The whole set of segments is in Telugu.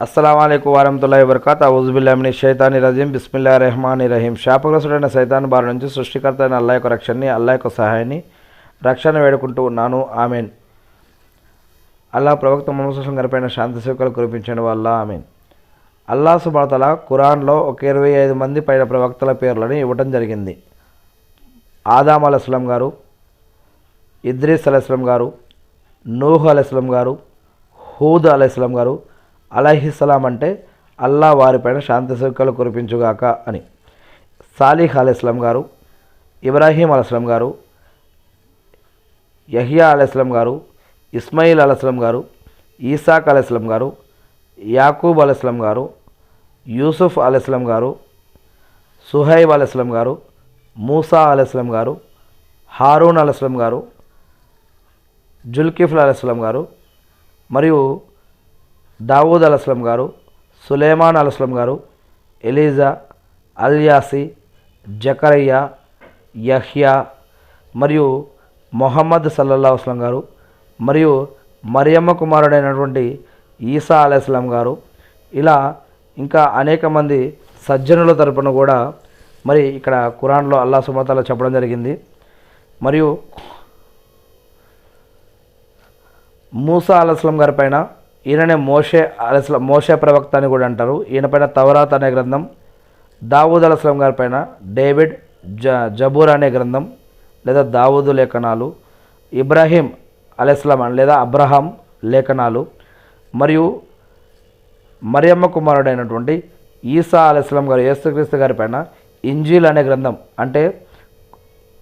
అస్సలాముఅలైకుం వరహ్మతుల్లాహి వబరకాతుహు ఔజుబిల్లాహి మినష్ షైతానిర్ రజీం బిస్మిల్లాహిర్ రహమానిర్ రహీం. శాపగ్రస్తుడైన సైతాన్ బారి నుంచి సృష్టికర్త అయిన అల్లాహ్ యొక్క రక్షణని, అల్లాహ్ యొక్క సహాయాన్ని, రక్షణ వేడుకుంటూ ఉన్నాను. ఆమీన్. అల్లాహ్ ప్రవక్త ముహమ్మద్ సల్లల్లాహు అలైహి వసల్లం గారిపైన శాంతి సేవకులు కురిపించండి వల్ల ఆమీన్. అల్లాహ్ సుబ్హానహు వ తఆలా ఖురాన్లో ఒక 25 మంది పైన ప్రవక్తల పేర్లను ఇవ్వడం జరిగింది. ఆదాం అలైహిస్సలాం గారు, ఇద్రీస్ అలైహిస్సలాం గారు, నూహ్ అలైహిస్సలాం గారు, హూద్ అలైహిస్సలాం గారు. అలైహిస్సలాం అంటే అల్లాహ్ వారిపైన శాంతి సేవకులు కురిపించుగాక అని. సాలిహ్ అలైహిస్సలాం గారు, ఇబ్రాహీం అలైహిస్సలాం గారు, యహ్యా అలైహిస్సలాం గారు, ఇస్మాయిల్ అలైహిస్సలాం గారు, ఈసాక్ అలైహిస్సలాం గారు, యాకూబ్ అలైహిస్సలాం గారు, యూసుఫ్ అలైహిస్సలాం గారు, సుహైబ్ అలైహిస్సలాం గారు, మూసా అలైహిస్సలాం గారు, హారూన్ అలైహిస్సలాం గారు, జుల్కిఫ్ల్ అలైహిస్సలాం గారు, మరియు దావూద్ అలైహిస్సలాం గారు, సులేమాన్ అలైహిస్సలాం గారు, ఎలీజా, అల్యాసి, జకరియా, యహ్యా, మరియు మొహమ్మద్ సల్లల్లాహు అలైహి వసల్లం గారు, మరియు మరియమ్మ కుమారుడైనటువంటి ఈసా అలైహిస్సలాం గారు. ఇలా ఇంకా అనేక మంది సజ్జనుల తరపున కూడా మరి ఇక్కడ ఖురాన్లో అల్లాహ్ సుబ్హానహు వ తఆలా చెప్పడం జరిగింది. మరియు మూసా అలైహిస్సలాం గారి పైన ఈయననే మోషే ప్రవక్త అని కూడా అంటారు. ఈయన పైన తౌరాత్ అనే గ్రంథం, దావూద్ అలైహిస్సలాం గారి పైన డేవిడ్, జబూర్ అనే గ్రంథం లేదా దావూదు లేఖనాలు, ఇబ్రాహీం అలైహిస్సలాం లేదా అబ్రహాం లేఖనాలు, మరియు మరియమ్మ కుమారుడైనటువంటి ఈసా అలైహిస్సలాం గారు యేసుక్రీస్తు గారి పైన ఇంజీల్ అనే గ్రంథం అంటే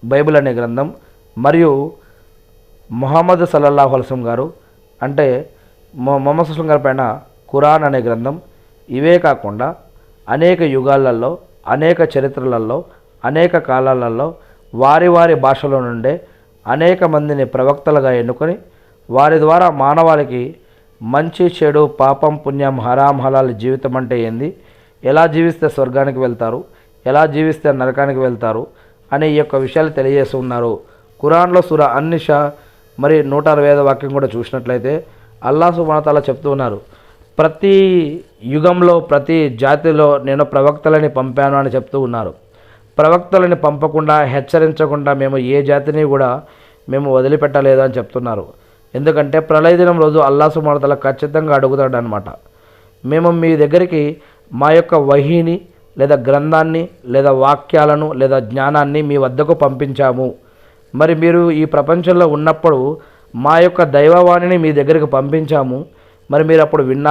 బైబిల్ అనే గ్రంథం, మరియు ముహమ్మద్ సల్లల్లాహు అలైహి వసల్లం గారు అంటే ముహమ్మద్ సల్లల్లాహు గారి పైన ఖురాన్ అనే గ్రంథం. ఇవే కాకుండా అనేక యుగాలలో, అనేక చరిత్రలలో, అనేక కాలాలలో వారి వారి భాషలో నుండే అనేక మందిని ప్రవక్తలుగా ఎన్నుకొని వారి ద్వారా మానవాళికి మంచి చెడు, పాపం పుణ్యం, హరాం హలాల్ జీవితం అంటే ఏంది, ఎలా జీవిస్తే స్వర్గానికి వెళ్తారు, ఎలా జీవిస్తే నరకానికి వెళ్తారు అనే ఈ యొక్క విషయాలు తెలియజేస్తూ ఉన్నారు. ఖురాన్లో సూరా అన్-నిసా మరి 165 వాక్యం కూడా చూసినట్లయితే అల్లాహ్ సుబ్హానహు వ తఆలా చెప్తూ ఉన్నారు, ప్రతి యుగంలో ప్రతి జాతిలో నేను ప్రవక్తలని పంపాను అని చెప్తూ ఉన్నారు. ప్రవక్తలని పంపకుండా, హెచ్చరించకుండా మేము ఏ జాతిని కూడా మేము వదిలిపెట్టలేదు అని చెప్తున్నారు. ఎందుకంటే ప్రళయ దినం రోజు అల్లాహ్ సుబ్హానహు వ తఆలా ఖచ్చితంగా అడుగుతాడు అనమాట, మేము మీ దగ్గరికి మా యొక్క వహీని లేదా గ్రంథాన్ని లేదా వాక్యాలను లేదా జ్ఞానాన్ని మీ వద్దకు పంపించాము. మరి మీరు ఈ ప్రపంచంలో ఉన్నప్పుడు మా యొక్క దైవవాణిని మీ దగ్గరికి పంపించాము, మరి మీరు అప్పుడు విన్నారు.